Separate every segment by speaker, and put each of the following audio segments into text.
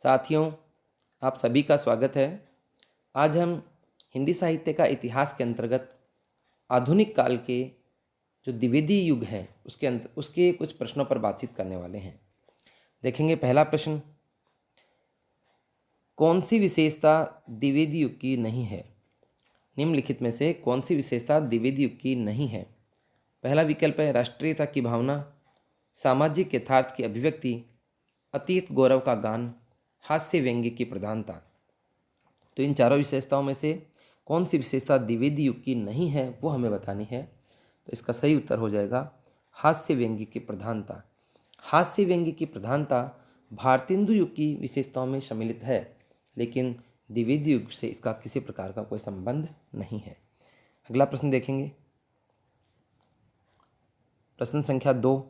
Speaker 1: साथियों, आप सभी का स्वागत है। आज हम हिंदी साहित्य का इतिहास के अंतर्गत आधुनिक काल के जो द्विवेदी युग है उसके कुछ प्रश्नों पर बातचीत करने वाले हैं। देखेंगे पहला प्रश्न, कौन सी विशेषता द्विवेदी युग की नहीं है? निम्नलिखित में से कौन सी विशेषता द्विवेदी युग की नहीं है? पहला विकल्प है राष्ट्रीयता की भावना, सामाजिक यथार्थ की अभिव्यक्ति, अतीत गौरव का गान, हास्य व्यंग्य की प्रधानता। तो इन चारों विशेषताओं में से कौन सी विशेषता द्विवेदी युग की नहीं है वो हमें बतानी है। तो इसका सही उत्तर हो जाएगा हास्य व्यंग्य की प्रधानता। हास्य व्यंग्य की प्रधानता भारतेंदु युग की विशेषताओं में सम्मिलित है, लेकिन द्विवेदी युग से इसका किसी प्रकार का कोई संबंध नहीं है। अगला प्रश्न देखेंगे, प्रश्न संख्या 2।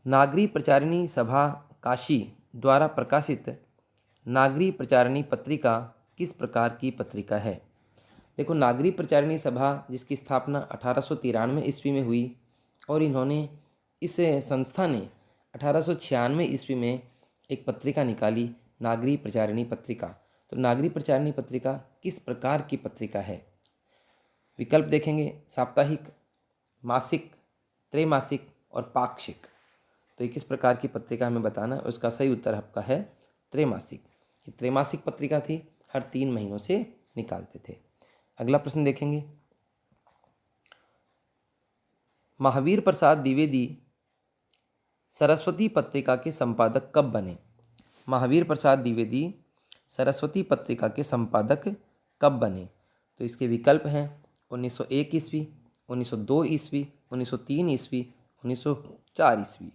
Speaker 1: नागरी प्रचारिणी सभा काशी द्वारा प्रकाशित नागरी प्रचारिणी पत्रिका किस प्रकार की पत्रिका है? देखो, नागरी प्रचारिणी सभा जिसकी स्थापना 1893 ईस्वी में हुई और इस संस्था ने 1896 ईस्वी में एक पत्रिका निकाली, नागरी प्रचारिणी पत्रिका। तो नागरी प्रचारिणी पत्रिका किस प्रकार की पत्रिका है? विकल्प देखेंगे, साप्ताहिक, मासिक, त्रैमासिक और पाक्षिक। तो ये किस प्रकार की पत्रिका हमें बताना है। उसका सही उत्तर आपका है त्रैमासिक। ये त्रैमासिक पत्रिका थी, हर 3 महीनों से निकालते थे। अगला प्रश्न देखेंगे, महावीर प्रसाद द्विवेदी सरस्वती पत्रिका के संपादक कब बने? महावीर प्रसाद द्विवेदी सरस्वती पत्रिका के संपादक कब बने? तो इसके विकल्प हैं 1901 ईस्वी, 1902 ईस्वी, 1903 ईस्वी, 1904 ईस्वी।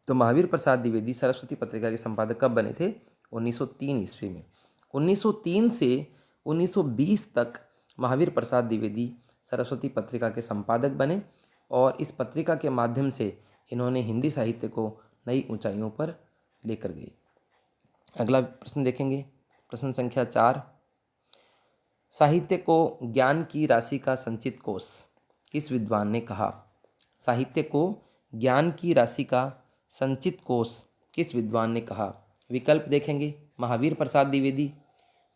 Speaker 1: तो महावीर प्रसाद द्विवेदी सरस्वती पत्रिका के संपादक कब बने थे? 1903 ईस्वी में। 1903 से 1920 तक महावीर प्रसाद द्विवेदी सरस्वती पत्रिका के संपादक बने और इस पत्रिका के माध्यम से इन्होंने हिंदी साहित्य को नई ऊंचाइयों पर लेकर गए। अगला प्रश्न देखेंगे, प्रश्न संख्या 4। साहित्य को ज्ञान की राशि का संचित कोष किस विद्वान ने कहा? साहित्य को ज्ञान की राशि का संचित कोष किस विद्वान ने कहा? विकल्प देखेंगे, महावीर प्रसाद द्विवेदी,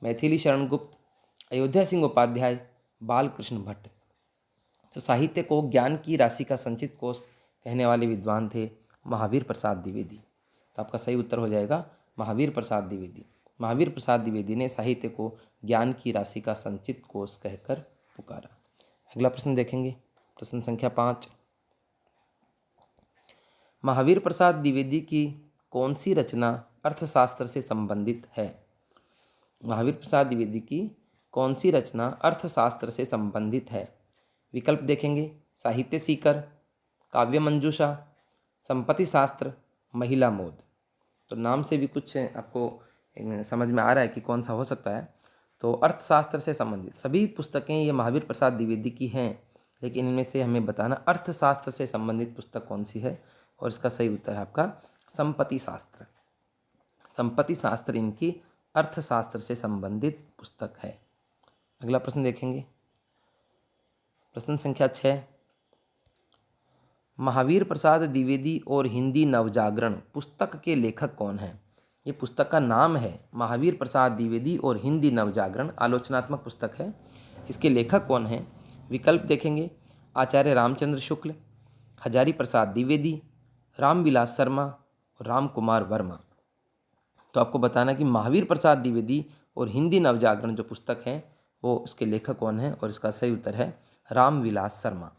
Speaker 1: मैथिली शरण गुप्त, अयोध्या सिंह उपाध्याय, बालकृष्ण भट्ट। तो साहित्य को ज्ञान की राशि का संचित कोष कहने वाले विद्वान थे महावीर प्रसाद द्विवेदी। तो आपका सही उत्तर हो जाएगा महावीर प्रसाद द्विवेदी। महावीर प्रसाद द्विवेदी ने साहित्य को ज्ञान की राशि का संचित कोष कहकर पुकारा। अगला प्रश्न देखेंगे, प्रश्न संख्या 5। महावीर प्रसाद द्विवेदी की कौन सी रचना अर्थशास्त्र से संबंधित है? महावीर प्रसाद द्विवेदी की कौन सी रचना अर्थशास्त्र से संबंधित है? विकल्प देखेंगे, साहित्य सीकर, काव्य मंजूषा, संपत्ति शास्त्र, महिला मोद। तो नाम से भी कुछ आपको समझ में आ रहा है कि कौन सा हो सकता है। तो अर्थशास्त्र से संबंधित सभी पुस्तकें ये महावीर प्रसाद द्विवेदी की हैं, लेकिन इनमें से हमें बताना अर्थशास्त्र से संबंधित पुस्तक कौन सी है, और इसका सही उत्तर है आपका संपत्ति शास्त्र। संपत्ति शास्त्र इनकी अर्थशास्त्र से संबंधित पुस्तक है। अगला प्रश्न देखेंगे, प्रश्न संख्या 6। महावीर प्रसाद द्विवेदी और हिंदी नवजागरण पुस्तक के लेखक कौन हैं? ये पुस्तक का नाम है महावीर प्रसाद द्विवेदी और हिंदी नवजागरण, आलोचनात्मक पुस्तक है। इसके लेखक कौन हैं? विकल्प देखेंगे, आचार्य रामचंद्र शुक्ल, हजारी प्रसाद द्विवेदी, रामविलास शर्मा और राम कुमार वर्मा। तो आपको बताना कि महावीर प्रसाद द्विवेदी और हिंदी नवजागरण जो पुस्तक है वो उसके लेखक कौन है, और इसका सही उत्तर है रामविलास शर्मा।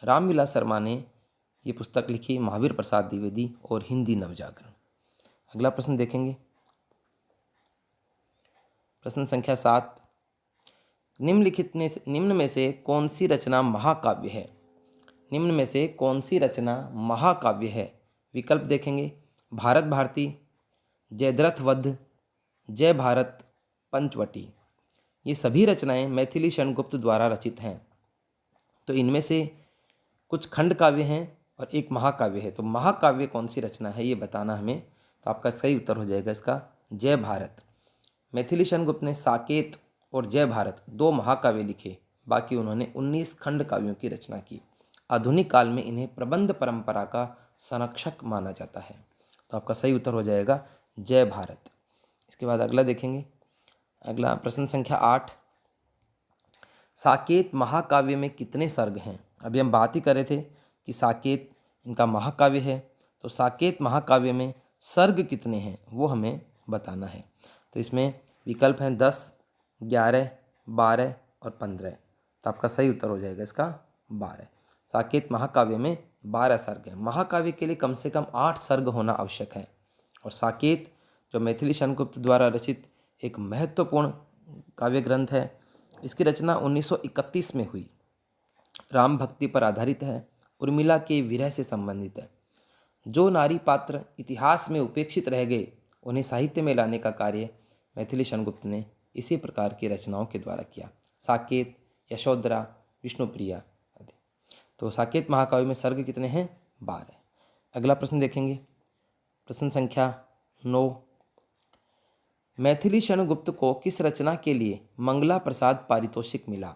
Speaker 1: रामविलास शर्मा ने ये पुस्तक लिखी, महावीर प्रसाद द्विवेदी और हिंदी नवजागरण। अगला प्रश्न देखेंगे, प्रश्न संख्या 7। निम्न में से कौन सी रचना महाकाव्य है? निम्न में से कौन सी रचना महाकाव्य है? विकल्प देखेंगे, भारत भारती, जयद्रथ वध, जय भारत, पंचवटी। ये सभी रचनाएं मैथिली शरण गुप्त द्वारा रचित हैं। तो इनमें से कुछ खंड काव्य हैं और एक महाकाव्य है। तो महाकाव्य कौन सी रचना है ये बताना हमें। तो आपका सही उत्तर हो जाएगा इसका जय भारत। मैथिली शरण गुप्त ने साकेत और जय भारत 2 महाकाव्य लिखे, बाकी उन्होंने 19 खंड काव्यों की रचना की। आधुनिक काल में इन्हें प्रबंध परंपरा का संरक्षक माना जाता है। तो आपका सही उत्तर हो जाएगा जय भारत। इसके बाद अगला देखेंगे, अगला प्रश्न संख्या 8, साकेत महाकाव्य में कितने सर्ग हैं? अभी हम बात ही कर रहे थे कि साकेत इनका महाकाव्य है, तो साकेत महाकाव्य में सर्ग कितने हैं वो हमें बताना है। तो इसमें विकल्प हैं 10, 11, 12 और 15। तो आपका सही उत्तर हो जाएगा इसका 12। साकेत महाकाव्य में 12 सर्ग हैं। महाकाव्य के लिए कम से कम 8 सर्ग होना आवश्यक है। और साकेत जो मैथिली शरणगुप्त द्वारा रचित एक महत्वपूर्ण काव्य ग्रंथ है, इसकी रचना 1931 में हुई। राम भक्ति पर आधारित है, उर्मिला के विरह से संबंधित है। जो नारी पात्र इतिहास में उपेक्षित रह गए, उन्हें साहित्य में लाने का कार्य मैथिली शरणगुप्त ने इसी प्रकार की रचनाओं के द्वारा किया। साकेत, यशोधरा, विष्णुप्रिया आदि। तो साकेत महाकाव्य में सर्ग कितने हैं? 12। अगला प्रश्न देखेंगे, प्रश्न संख्या 9, मैथिली शरणगुप्त को किस रचना के लिए मंगला प्रसाद पारितोषिक मिला?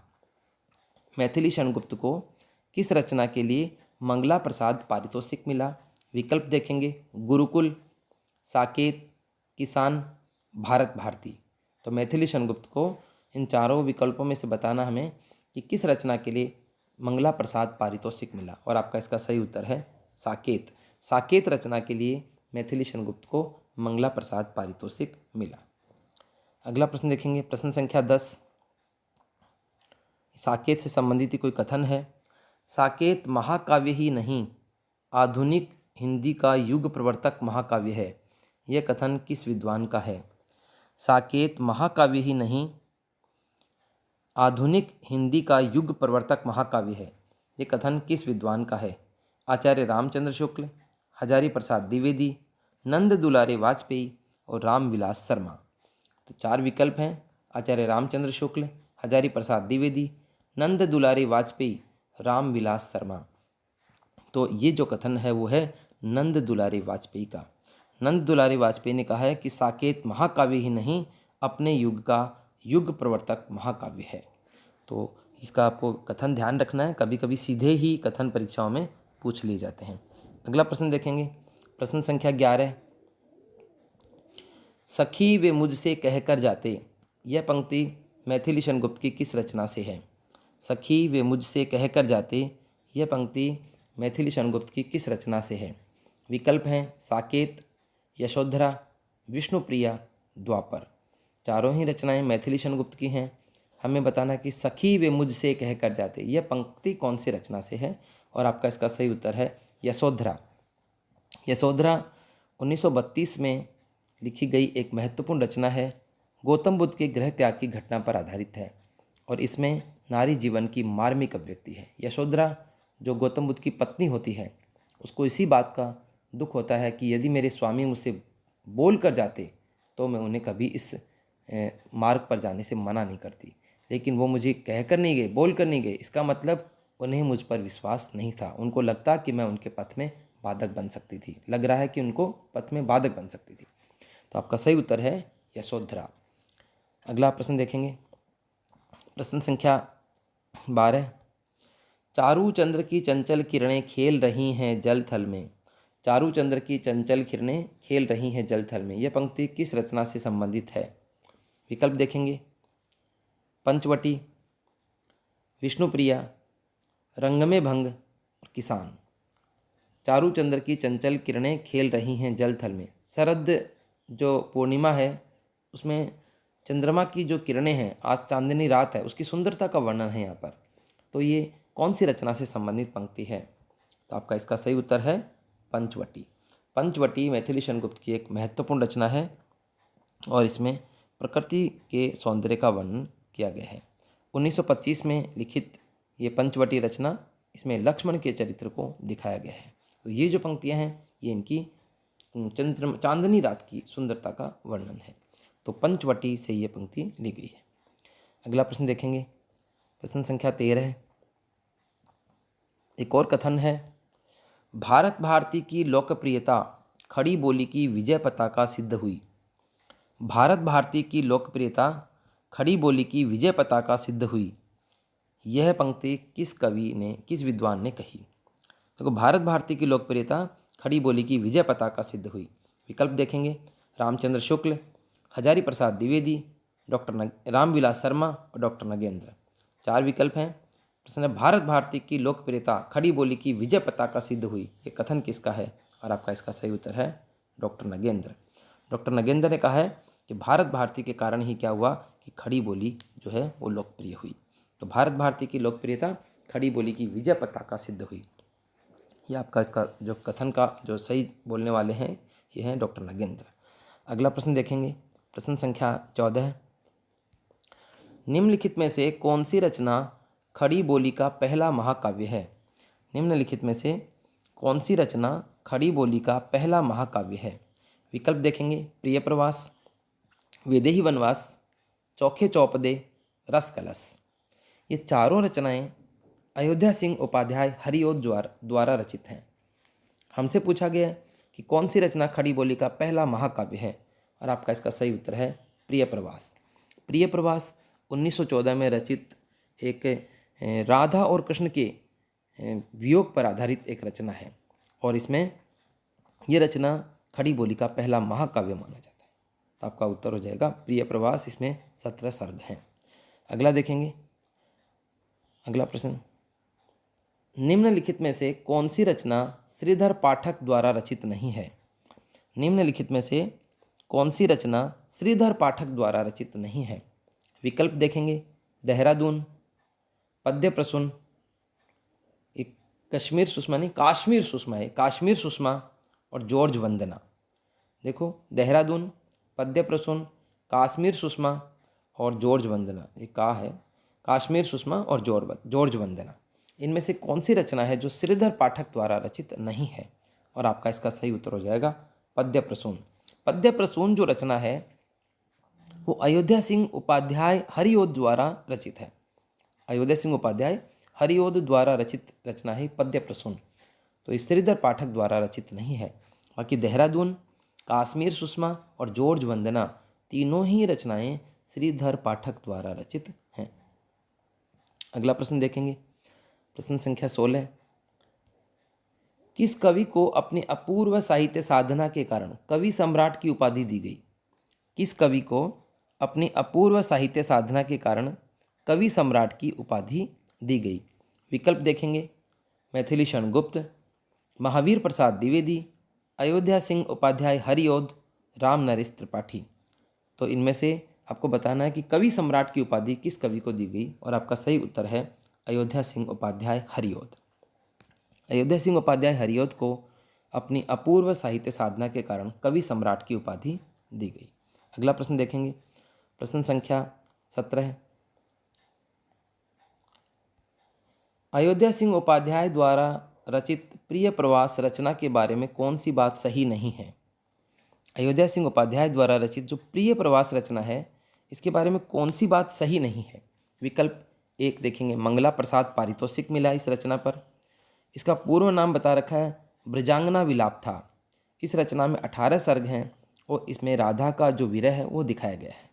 Speaker 1: मैथिली शरणगुप्त को किस रचना के लिए मंगला प्रसाद पारितोषिक मिला? विकल्प देखेंगे, गुरुकुल, साकेत, किसान, भारत भारती। तो मैथिली शरणगुप्त को इन चारों विकल्पों में से बताना हमें कि किस रचना के लिए मंगला प्रसाद पारितोषिक मिला, और आपका इसका सही उत्तर है साकेत। साकेत रचना के लिए मैथिली शरणगुप्त को मंगला प्रसाद पारितोषिक मिला। अगला प्रश्न देखेंगे, प्रश्न संख्या 10, साकेत से संबंधित ही कोई कथन है। साकेत महाकाव्य ही नहीं, आधुनिक हिंदी का युग प्रवर्तक महाकाव्य है। यह कथन किस विद्वान का है? साकेत महाकाव्य ही नहीं, आधुनिक हिंदी का युग प्रवर्तक महाकाव्य है। यह कथन किस विद्वान का है? आचार्य रामचंद्र शुक्ल, हजारी प्रसाद द्विवेदी, नंद दुलारे वाजपेयी और रामविलास शर्मा। तो 4 विकल्प हैं, आचार्य रामचंद्र शुक्ल, हजारी प्रसाद द्विवेदी, नंद दुलारे वाजपेयी, रामविलास शर्मा। तो ये जो कथन है वो है नंद दुलारे वाजपेयी का। नंद दुलारे वाजपेयी ने कहा है कि साकेत महाकाव्य ही नहीं, अपने युग का युग प्रवर्तक महाकाव्य है। तो इसका आपको कथन ध्यान रखना है, कभी कभी सीधे ही कथन परीक्षाओं में पूछ लिए जाते हैं। अगला प्रश्न देखेंगे, प्रश्न संख्या 11, सखी वे मुझसे कहकर जाते। यह पंक्ति मैथिली शरणगुप्त की किस रचना से है? सखी वे मुझसे कहकर जाते, यह पंक्ति मैथिली शरणगुप्त की किस रचना से है? विकल्प हैं साकेत, यशोधरा, विष्णुप्रिया, द्वापर। चारों ही रचनाएं मैथिली शरणगुप्त की हैं। हमें बताना कि सखी वे मुझसे कहकर जाते, यह पंक्ति कौन सी रचना से है, और आपका इसका सही उत्तर है यशोधरा। यशोधरा 1932 में लिखी गई एक महत्वपूर्ण रचना है। गौतम बुद्ध के गृह त्याग की घटना पर आधारित है और इसमें नारी जीवन की मार्मिक अभिव्यक्ति है। यशोधरा जो गौतम बुद्ध की पत्नी होती है, उसको इसी बात का दुख होता है कि यदि मेरे स्वामी मुझसे बोल कर जाते तो मैं उन्हें कभी इस मार्ग पर जाने से मना नहीं करती, लेकिन वो मुझे कहकर नहीं गए, बोल कर नहीं गए। इसका मतलब उन्हें मुझ पर विश्वास नहीं था। उनको लगता कि मैं उनके पथ में बाधक बन सकती थी, लग रहा है कि उनको पथ में बाधक बन सकती थी। तो आपका सही उत्तर है यशोधरा। अगला प्रश्न देखेंगे, प्रश्न संख्या 12, चारू चंद्र की चंचल किरणें खेल रही हैं जल थल में। चारू चंद्र की चंचल किरणें खेल रही हैं जल थल में, यह पंक्ति किस रचना से संबंधित है? विकल्प देखेंगे, पंचवटी, विष्णुप्रिया, रंग में भंग और किसान। चारू चंद्र की चंचल किरणें खेल रही हैं जल थल में, शरद जो पूर्णिमा है उसमें चंद्रमा की जो किरणें हैं, आज चांदनी रात है, उसकी सुंदरता का वर्णन है यहाँ पर। तो ये कौन सी रचना से संबंधित पंक्ति है? तो आपका इसका सही उत्तर है पंचवटी। पंचवटी मैथिली शरणगुप्त की एक महत्वपूर्ण रचना है और इसमें प्रकृति के सौंदर्य का वर्णन किया गया है। 1925 में लिखित ये पंचवटी रचना, इसमें लक्ष्मण के चरित्र को दिखाया गया है। तो ये जो पंक्तियाँ हैं ये इनकी चांदनी रात की सुंदरता का वर्णन है। तो पंचवटी से ये पंक्ति ली गई है। अगला प्रश्न देखेंगे, प्रश्न संख्या 13, एक और कथन है, भारत भारती की लोकप्रियता खड़ी बोली की विजय पताका सिद्ध हुई। भारत भारती की लोकप्रियता खड़ी बोली की विजय पताका सिद्ध हुई, यह पंक्ति किस कवि ने, किस विद्वान ने कही? देखो, भारत भारती की लोकप्रियता खड़ी बोली की विजय पताका सिद्ध हुई। विकल्प देखेंगे, रामचंद्र शुक्ल, हजारी प्रसाद द्विवेदी, डॉक्टर रामविलास शर्मा और डॉक्टर नगेंद्र। 4 विकल्प हैं। प्रश्न है भारत भारती की लोकप्रियता खड़ी बोली की विजय पताका सिद्ध हुई, ये कथन किसका है? और आपका इसका सही उत्तर है डॉक्टर नगेंद्र। डॉक्टर नगेंद्र ने कहा है कि भारत भारती के कारण ही क्या हुआ कि खड़ी बोली जो है वो लोकप्रिय हुई। तो भारत भारती की लोकप्रियता खड़ी बोली की विजय पताका सिद्ध हुई, ये आपका इसका जो कथन का जो सही बोलने वाले हैं ये हैं डॉक्टर नगेंद्र। अगला प्रश्न देखेंगे, प्रश्न संख्या 14। निम्नलिखित में से कौन सी रचना खड़ी बोली का पहला महाकाव्य है? निम्नलिखित में से कौन सी रचना खड़ी बोली का पहला महाकाव्य है? विकल्प देखेंगे, प्रिय प्रवास, वैदेही वनवास, चौखे चौपदे, रस कलश। ये चारों रचनाएं अयोध्या सिंह उपाध्याय हरिओद द्वारा रचित हैं। हमसे पूछा गया कि कौन सी रचना खड़ी बोली का पहला महाकाव्य है, और आपका इसका सही उत्तर है प्रिय प्रवास। प्रिय प्रवास 1914 में रचित एक राधा और कृष्ण के वियोग पर आधारित एक रचना है, और इसमें यह रचना खड़ी बोली का पहला महाकाव्य माना जाता है। तो आपका उत्तर हो जाएगा प्रिय प्रवास, इसमें 17 सर्ग हैं। अगला देखेंगे, अगला प्रश्न, निम्नलिखित में से कौन सी रचना श्रीधर पाठक द्वारा रचित नहीं है? निम्नलिखित में से कौन सी रचना श्रीधर पाठक द्वारा रचित नहीं है? विकल्प देखेंगे, देहरादून, पद्य प्रसून, एक कश्मीर सुषमा नहीं काश्मीर सुषमा है, काश्मीर सुषमा और जॉर्ज वंदना। देखो, देहरादून, पद्य प्रसून, काश्मीर सुषमा और जॉर्ज वंदना, ये का है काश्मीर सुषमा और जॉर्ज वंदना। इनमें से कौन सी रचना है जो श्रीधर पाठक द्वारा रचित नहीं है? और आपका इसका सही उत्तर हो जाएगा पद्य प्रसून। पद्य प्रसून जो रचना है वो अयोध्या सिंह उपाध्याय हरिओद द्वारा रचित है। अयोध्या सिंह उपाध्याय हरिओद द्वारा रचित रचना है पद्य प्रसून, तो इस श्रीधर पाठक द्वारा रचित नहीं है। बाकी देहरादून, काश्मीर सुषमा और जॉर्ज वंदना तीनों ही रचनाएं श्रीधर पाठक द्वारा रचित हैं। अगला प्रश्न देखेंगे, प्रश्न संख्या 16। किस कवि को अपनी अपूर्व साहित्य साधना के कारण कवि सम्राट की उपाधि दी गई? किस कवि को अपनी अपूर्व साहित्य साधना के कारण कवि सम्राट की उपाधि दी गई? विकल्प देखेंगे, मैथिली शरण गुप्त, महावीर प्रसाद द्विवेदी, अयोध्या सिंह उपाध्याय हरिओद, राम नरेश त्रिपाठी। तो इनमें से आपको बताना है कि कवि सम्राट की उपाधि किस कवि को दी गई, और आपका सही उत्तर है अयोध्या सिंह उपाध्याय हरिओद। अयोध्या सिंह उपाध्याय हरिओद को अपनी अपूर्व साहित्य साधना के कारण कवि सम्राट की उपाधि दी गई। अगला प्रश्न देखेंगे, प्रश्न संख्या 17। अयोध्या सिंह उपाध्याय द्वारा रचित प्रिय प्रवास रचना के बारे में कौन सी बात सही नहीं है? अयोध्या सिंह उपाध्याय द्वारा रचित जो प्रिय प्रवास रचना है इसके बारे में कौन सी बात सही नहीं है? विकल्प 1 देखेंगे, मंगला प्रसाद पारितोषिक मिला इस रचना पर। इसका पूर्व नाम बता रखा है ब्रजांगना विलाप था। इस रचना में 18 सर्ग हैं और इसमें राधा का जो विरह है वो दिखाया गया है।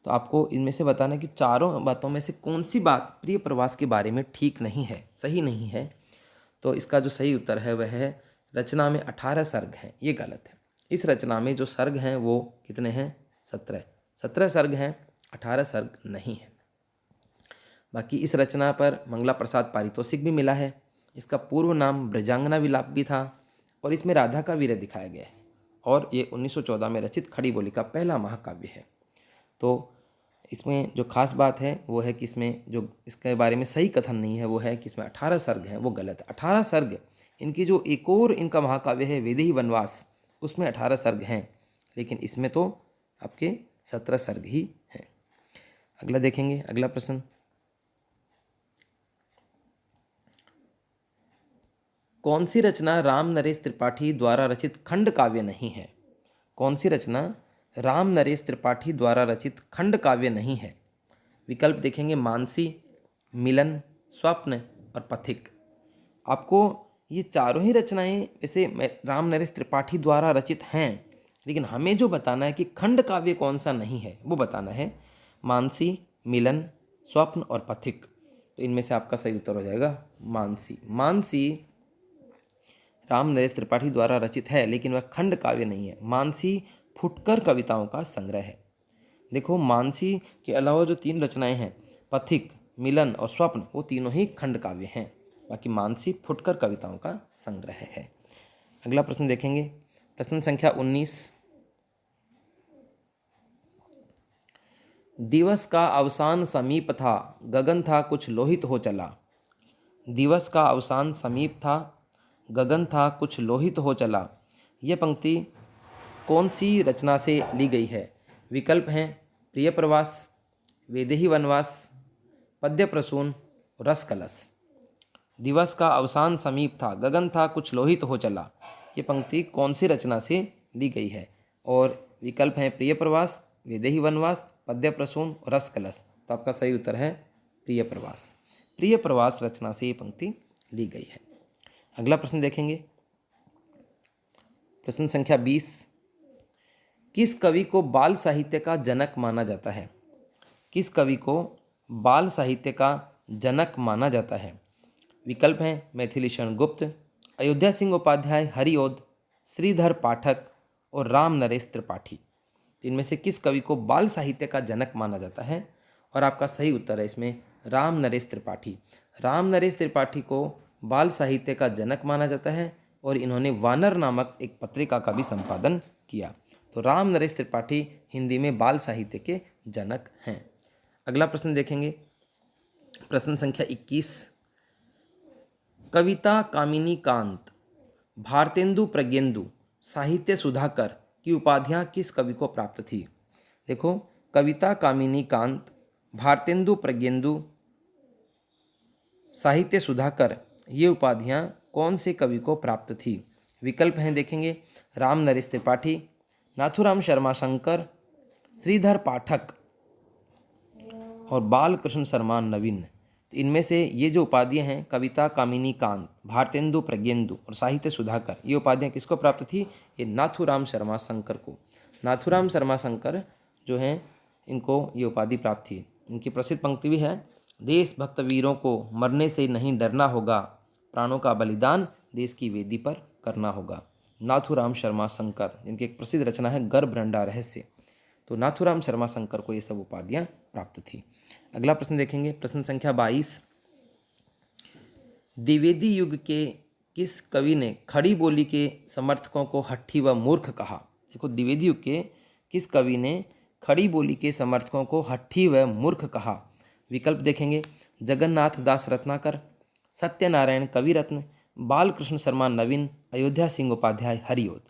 Speaker 1: तो आपको इनमें से बताना है कि चारों बातों में से कौन सी बात प्रिय प्रवास के बारे में ठीक नहीं है, सही नहीं है। तो इसका जो सही उत्तर है वह है रचना में 18 सर्ग हैं, ये गलत है। इस रचना में जो सर्ग हैं वो कितने हैं? 17 सर्ग हैं, 18 सर्ग नहीं है। बाकी इस रचना पर मंगला प्रसाद पारितोषिक भी मिला है। इसका पूर्व नाम ब्रजांगना विलाप भी था और इसमें राधा का वीर्य दिखाया गया है, और ये 1914 में रचित खड़ी बोली का पहला महाकाव्य है। तो इसमें जो खास बात है वो है कि इसमें जो इसके बारे में सही कथन नहीं है वो है कि इसमें 18 सर्ग हैं, वो गलत है। 18 सर्ग, इनकी जो एक और इनका महाकाव्य है वैदेही वनवास, उसमें 18 सर्ग हैं, लेकिन इसमें तो आपके 17 सर्ग ही हैं। अगला देखेंगे, अगला प्रश्न, कौन सी रचना राम नरेश त्रिपाठी द्वारा रचित खंड काव्य नहीं है? कौन सी रचना राम नरेश त्रिपाठी द्वारा रचित खंड काव्य नहीं है? विकल्प देखेंगे, मानसी, मिलन, स्वप्न और पथिक। आपको ये चारों ही रचनाएं वैसे राम नरेश त्रिपाठी द्वारा रचित हैं, लेकिन हमें जो बताना है कि खंड काव्य कौन सा नहीं है वो बताना है। मानसी, मिलन, स्वप्न और पथिक। तो इनमें से आपका सही उत्तर हो जाएगा मानसी। मानसी राम नरेश त्रिपाठी द्वारा रचित है लेकिन वह खंड काव्य नहीं है। मानसी फुटकर कविताओं का संग्रह है। देखो, मानसी के अलावा जो 3 रचनाएं हैं, पथिक, मिलन और स्वप्न, वो तीनों ही खंड काव्य हैं। बाकी मानसी फुटकर कविताओं का संग्रह है। अगला प्रश्न देखेंगे, प्रश्न संख्या 19। दिवस का अवसान समीप था, गगन था कुछ लोहित हो चला। दिवस का अवसान समीप था, गगन था कुछ लोहित हो चला। यह पंक्ति कौन सी रचना से ली गई है? विकल्प हैं प्रिय प्रवास, वैदेही वनवास, पद्य प्रसून, रस कलश। दिवस का अवसान समीप था, गगन था कुछ लोहित हो चला। ये पंक्ति कौन सी रचना से ली गई है? और विकल्प हैं प्रिय प्रवास, वैदेही वनवास, पद्य प्रसून, रस कलश। तो आपका सही उत्तर है प्रिय प्रवास। प्रिय प्रवास रचना से ये पंक्ति ली गई है। अगला प्रश्न देखेंगे, प्रश्न संख्या 20। किस कवि को बाल साहित्य का जनक माना जाता है? किस कवि को बाल साहित्य का जनक माना जाता है? विकल्प हैं मैथिलीशरण गुप्त, अयोध्या सिंह उपाध्याय, हरिओद, श्रीधर पाठक और राम नरेश त्रिपाठी। इनमें से किस कवि को बाल साहित्य का जनक माना जाता है? और आपका सही उत्तर है इसमें राम नरेश त्रिपाठी। राम नरेश त्रिपाठी को बाल साहित्य का जनक माना जाता है और इन्होंने वानर नामक एक पत्रिका का भी संपादन किया। तो राम नरेश त्रिपाठी हिंदी में बाल साहित्य के जनक हैं। अगला प्रश्न देखेंगे, प्रश्न संख्या 21। कविता कामिनी कांत, भारतेंदु प्रज्ञेंदु, साहित्य सुधाकर की उपाधियां किस कवि को प्राप्त थी? देखो, कविता कामिनी कांत, भारतेंदु प्रज्ञेंदु, साहित्य सुधाकर, ये उपाधियां कौन से कवि को प्राप्त थी? विकल्प हैं देखेंगे राम नरेश त्रिपाठी, नाथुराम शर्मा शंकर, श्रीधर पाठक और बालकृष्ण शर्मा नवीन। तो इनमें से ये जो उपाधियां हैं, कविता कामिनी कांत, भारतेंदु प्रज्ञेंदु और साहित्य सुधाकर, ये उपाधियां किसको प्राप्त थी? ये नाथुराम शर्मा शंकर को। नाथुराम शर्मा शंकर जो हैं, इनको ये उपाधि प्राप्त थी। इनकी प्रसिद्ध पंक्ति भी है, देशभक्त वीरों को मरने से नहीं डरना होगा, प्राणों का बलिदान देश की वेदी पर करना होगा। नाथुराम शर्मा शंकर, जिनकी एक प्रसिद्ध रचना है गर्भरंडा रहस्य। तो नाथुराम शर्मा शंकर को ये सब उपाधियां प्राप्त थी। अगला प्रश्न देखेंगे, प्रश्न संख्या 22। द्विवेदी युग के किस कवि ने खड़ी बोली के समर्थकों को हट्ठी व मूर्ख कहा? देखो, द्विवेदी युग के किस कवि ने खड़ी बोली के समर्थकों को हट्ठी व मूर्ख कहा? विकल्प देखेंगे जगन्नाथ दास रत्नाकर, सत्यनारायण कविरत्न, बालकृष्ण शर्मा नवीन, अयोध्या सिंह उपाध्याय, हरिओद।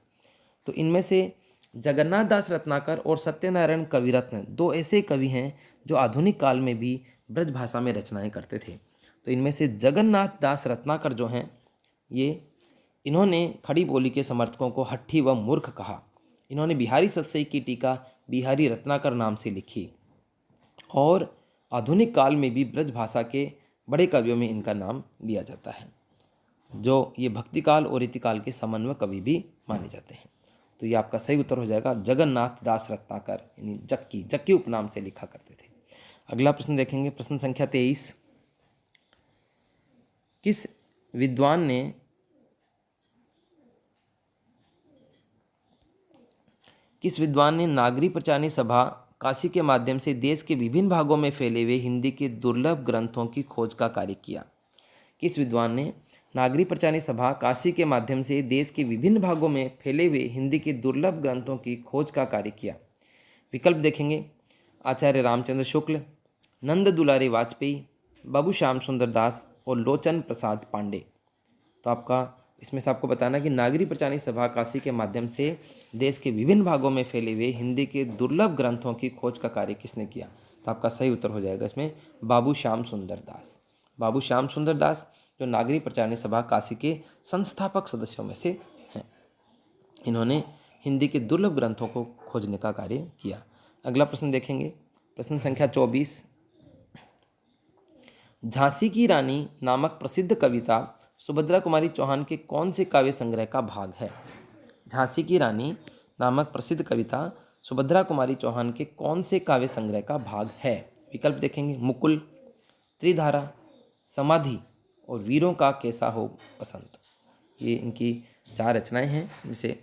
Speaker 1: तो इनमें से जगन्नाथ दास रत्नाकर और सत्यनारायण कविरत्न दो ऐसे कवि हैं जो आधुनिक काल में भी ब्रज भाषा में रचनाएं करते थे। तो इनमें से जगन्नाथ दास रत्नाकर जो हैं, इन्होंने खड़ी बोली के समर्थकों को हट्ठी व मूर्ख कहा। इन्होंने बिहारी सतसई की टीका बिहारी रत्नाकर नाम से लिखी और आधुनिक काल में भी ब्रज भाषा के बड़े कवियों में इनका नाम लिया जाता है, जो ये भक्तिकाल और रीतिकाल के समन्वय कवि भी माने जाते हैं। तो ये आपका सही उत्तर हो जाएगा जगन्नाथ दास रत्नाकर, यानी जक्की उपनाम से लिखा करते थे। अगला प्रश्न देखेंगे, प्रश्न संख्या 23। किस विद्वान ने नागरी प्रचारणी सभा काशी के माध्यम से देश के विभिन्न भागों में फैले हुए हिंदी के दुर्लभ ग्रंथों की खोज का कार्य किया? किस विद्वान ने नागरी प्रचारणी सभा काशी के माध्यम से देश के विभिन्न भागों में फैले हुए हिंदी के दुर्लभ ग्रंथों की खोज का कार्य किया? विकल्प देखेंगे आचार्य रामचंद्र शुक्ल, नंद दुलारे वाजपेयी, बाबू श्याम सुंदर दास और लोचन प्रसाद पांडे। तो आपका इसमें से आपको बताना कि नागरी प्रचारणी सभा काशी के माध्यम से देश के विभिन्न भागों में फैले हुए हिंदी के दुर्लभ ग्रंथों की खोज का कार्य किसने किया? तो आपका सही उत्तर हो जाएगा इसमें बाबू श्याम सुंदर दास। बाबू श्याम सुंदर दास जो नागरी प्रचारणी सभा काशी के संस्थापक सदस्यों में से हैं, इन्होंने हिंदी के दुर्लभ ग्रंथों को खोजने का कार्य किया। अगला प्रश्न देखेंगे, प्रश्न संख्या 24। झांसी की रानी नामक प्रसिद्ध कविता सुभद्रा कुमारी चौहान के कौन से काव्य संग्रह का भाग है? झांसी की रानी नामक प्रसिद्ध कविता सुभद्रा कुमारी चौहान के कौन से काव्य संग्रह का भाग है? विकल्प देखेंगे मुकुल, त्रिधारा, समाधि और वीरों का कैसा हो बसंत। ये इनकी 4 रचनाएं हैं। इनमें से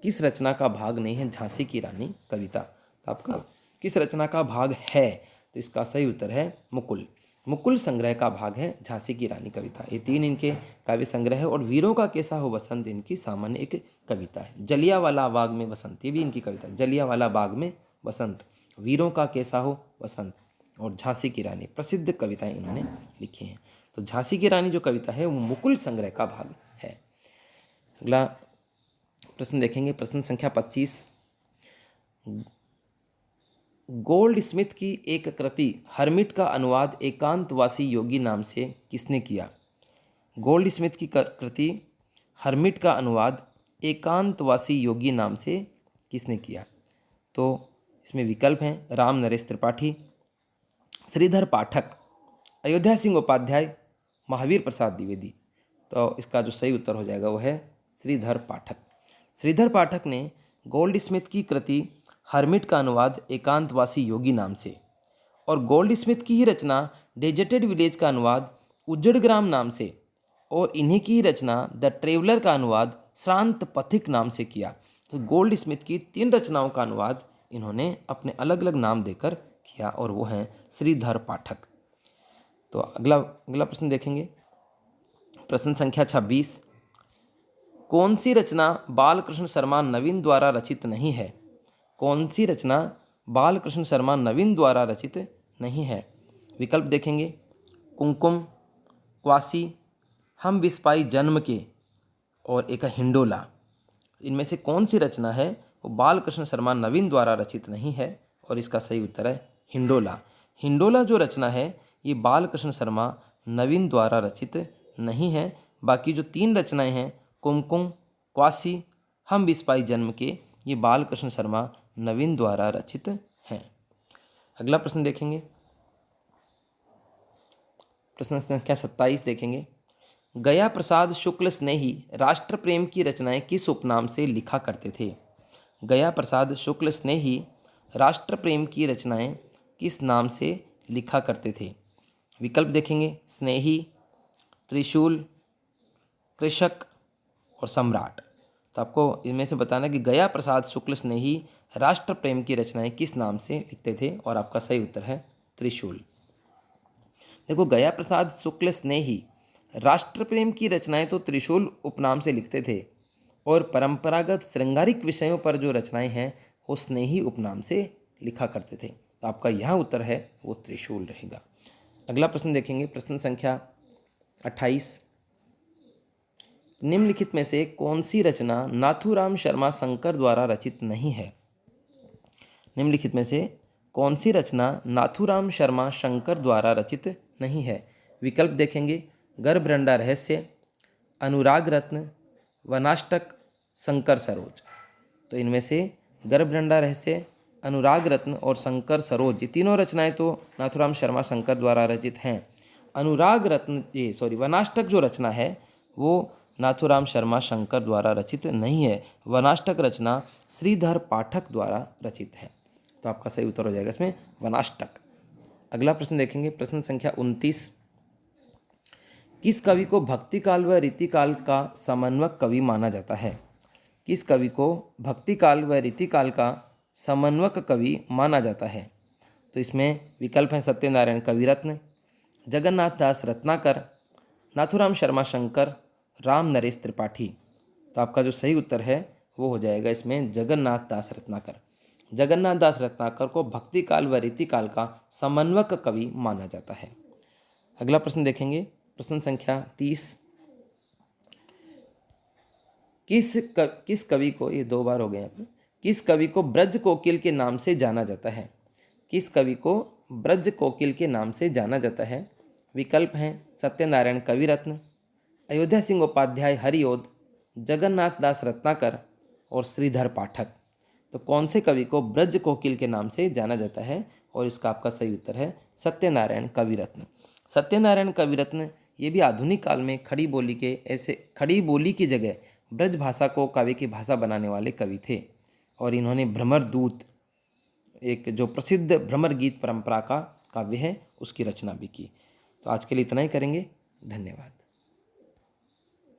Speaker 1: किस रचना का भाग नहीं है झांसी की रानी कविता? तो आपका किस रचना का भाग है? तो इसका सही उत्तर है मुकुल। मुकुल संग्रह का भाग है झांसी की रानी कविता। ये 3 इनके काव्य संग्रह है। और वीरों का कैसा हो बसंत इनकी सामान्य एक कविता है। जलियांवाला बाग में बसंत, ये भी इनकी कविता है। जलियांवाला बाग में बसंत, वीरों का कैसा हो बसंत और झांसी की रानी, प्रसिद्ध कविताएं इन्होंने लिखी हैं। तो झांसी की रानी जो कविता है वो मुकुल संग्रह का भाग है। अगला प्रश्न देखेंगे, प्रश्न संख्या 25। गोल्ड स्मिथ की एक कृति हर्मिट का अनुवाद एकांतवासी योगी नाम से किसने किया? गोल्ड स्मिथ की कृति हर्मिट का अनुवाद एकांतवासी योगी नाम से किसने किया? तो इसमें विकल्प हैं राम नरेश त्रिपाठी, श्रीधर पाठक, अयोध्या सिंह उपाध्याय, महावीर प्रसाद द्विवेदी। तो इसका जो सही उत्तर हो जाएगा वो है श्रीधर पाठक। श्रीधर पाठक ने गोल्ड स्मिथ की कृति हर्मिट का अनुवाद एकांतवासी योगी नाम से और गोल्ड स्मिथ की ही रचना डेजर्टेड विलेज का अनुवाद उज्जड़ ग्राम नाम से और इन्हीं की ही रचना द ट्रेवलर का अनुवाद श्रांत पथिक नाम से किया। तो गोल्ड स्मिथ की 3 रचनाओं का अनुवाद इन्होंने अपने अलग अलग नाम देकर किया और वो हैं श्रीधर पाठक। तो अगला प्रश्न देखेंगे, प्रश्न संख्या 26। कौन सी रचना बालकृष्ण शर्मा नवीन द्वारा रचित नहीं है? कौन सी रचना बालकृष्ण शर्मा नवीन द्वारा रचित नहीं है? विकल्प देखेंगे कुमकुम, क्वासी, हम विस्पाई जन्म के और एक हिंडोला। इनमें से कौन सी रचना है वो बालकृष्ण शर्मा नवीन द्वारा रचित नहीं है? और इसका सही उत्तर है हिंडोला। हिंडोला जो रचना है ये बालकृष्ण शर्मा नवीन द्वारा रचित नहीं है। बाकी जो 3 रचनाएं हैं कुमकुम, क्वासी, हम विस्पाई जन्म के, ये बालकृष्ण शर्मा नवीन द्वारा रचित हैं। अगला प्रश्न देखेंगे, प्रश्न संख्या 27 देखेंगे। गया प्रसाद शुक्ल स्नेही राष्ट्र प्रेम की रचनाएं किस उपनाम से लिखा करते थे? गया प्रसाद शुक्ल स्नेही राष्ट्र प्रेम की रचनाएं किस नाम से लिखा करते थे? विकल्प देखेंगे स्नेही, त्रिशूल, कृषक और सम्राट। तो आपको इनमें से बताना कि गया प्रसाद शुक्ल स्नेही राष्ट्र प्रेम की रचनाएं किस नाम से लिखते थे? और आपका सही उत्तर है त्रिशूल। देखो, गया प्रसाद शुक्ल स्नेही राष्ट्र प्रेम की रचनाएं तो त्रिशूल उपनाम से लिखते थे और परंपरागत श्रृंगारिक विषयों पर जो रचनाएं हैं वो स्नेही उपनाम से लिखा करते थे। तो आपका यहाँ उत्तर है वो त्रिशूल रहेगा। अगला प्रश्न देखेंगे, प्रश्न संख्या 28। निम्नलिखित में से कौन सी रचना नाथूराम शर्मा शंकर द्वारा रचित नहीं है? निम्नलिखित में से कौन सी रचना नाथूराम शर्मा शंकर द्वारा रचित नहीं है? विकल्प देखेंगे गर्भरंडा रहस्य, अनुराग रत्न, वनाष्टक, शंकर सरोज। तो इनमें से गर्भरंडा रहस्य, अनुराग रत्न और शंकर सरोज, ये तीनों रचनाएं तो नाथूराम शर्मा शंकर द्वारा रचित हैं। अनुराग रत्न वनाष्टक जो रचना है वो नाथूराम शर्मा शंकर द्वारा रचित नहीं है। वनाष्टक रचना श्रीधर पाठक द्वारा रचित है। तो आपका सही उत्तर हो जाएगा इसमें वनाष्टक। अगला प्रश्न देखेंगे, प्रश्न संख्या 29। किस कवि को भक्ति काल व रीतिकाल का समन्वयक कवि माना जाता है? किस कवि को भक्ति काल व रीतिकाल का समन्वयक कवि माना जाता है? तो इसमें विकल्प हैं सत्यनारायण कविरत्न, जगन्नाथ दास रत्नाकर, नाथूराम शर्मा शंकर, राम नरेश त्रिपाठी। तो आपका जो सही उत्तर है वो हो जाएगा इसमें जगन्नाथ दास रत्नाकर। जगन्नाथ दास रत्नाकर को भक्ति काल व रीतिकाल का समन्वयक कवि माना जाता है। अगला प्रश्न देखेंगे, प्रश्न संख्या 30। किस कवि को, ये 2 बार हो गए यहाँ पर, किस कवि को ब्रज कोकिल के नाम से जाना जाता है? किस कवि को ब्रज कोकिल के नाम से जाना जाता है? विकल्प हैं सत्यनारायण कविरत्न, अयोध्या सिंह उपाध्याय हरिओद, जगन्नाथ दास रत्नाकर और श्रीधर पाठक। तो कौन से कवि को ब्रज कोकिल के नाम से जाना जाता है? और इसका आपका सही उत्तर है सत्यनारायण कविरत्न। सत्यनारायण कविरत्न ये भी आधुनिक काल में खड़ी बोली की जगह ब्रज भाषा को काव्य की भाषा बनाने वाले कवि थे और इन्होंने भ्रमर दूत, एक जो प्रसिद्ध भ्रमर गीत परंपरा का काव्य है, उसकी रचना भी की। तो आज के लिए इतना ही करेंगे। धन्यवाद।